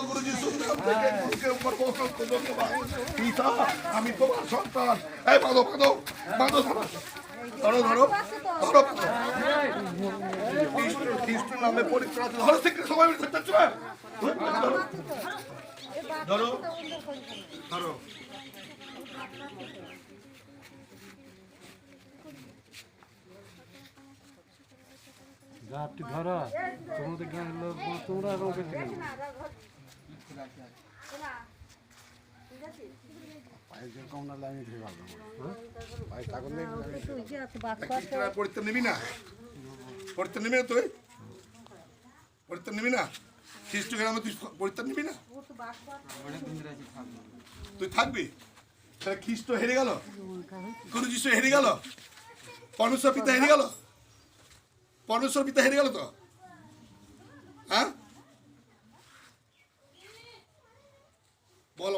গুরু যিশুর নাম থেকে গুরুকে উপর বসন্ত ধন্যবাদ পিতা আমি তোমার সন্তান এই বাঁধো বাঁধো বাঁধো ধরো ধরো ধরো ধরো খ্রিস্ট নামে পরিত্রাণ ধরো থেকে সবাই মিলে ধরো ধরো ধরো আপনি ধরা তোমাদের গায়ের লোক তোমরা রোগে থেকে পরিত্রাণ নিবি না পরিত্রাণ নিবি না তুই পরিত্রাণ নিবি না খ্রিস্ট গ্রামে তুই পরিত্রাণ নিবি না তুই থাকবি তাহলে খ্রিস্ট হেরে গেল গুরু যিশু হেরে গেল পরমেশ্বর পিতা হেরে গেল পরমেশ্বর পিতা হেরে গেল তো হ্যাঁ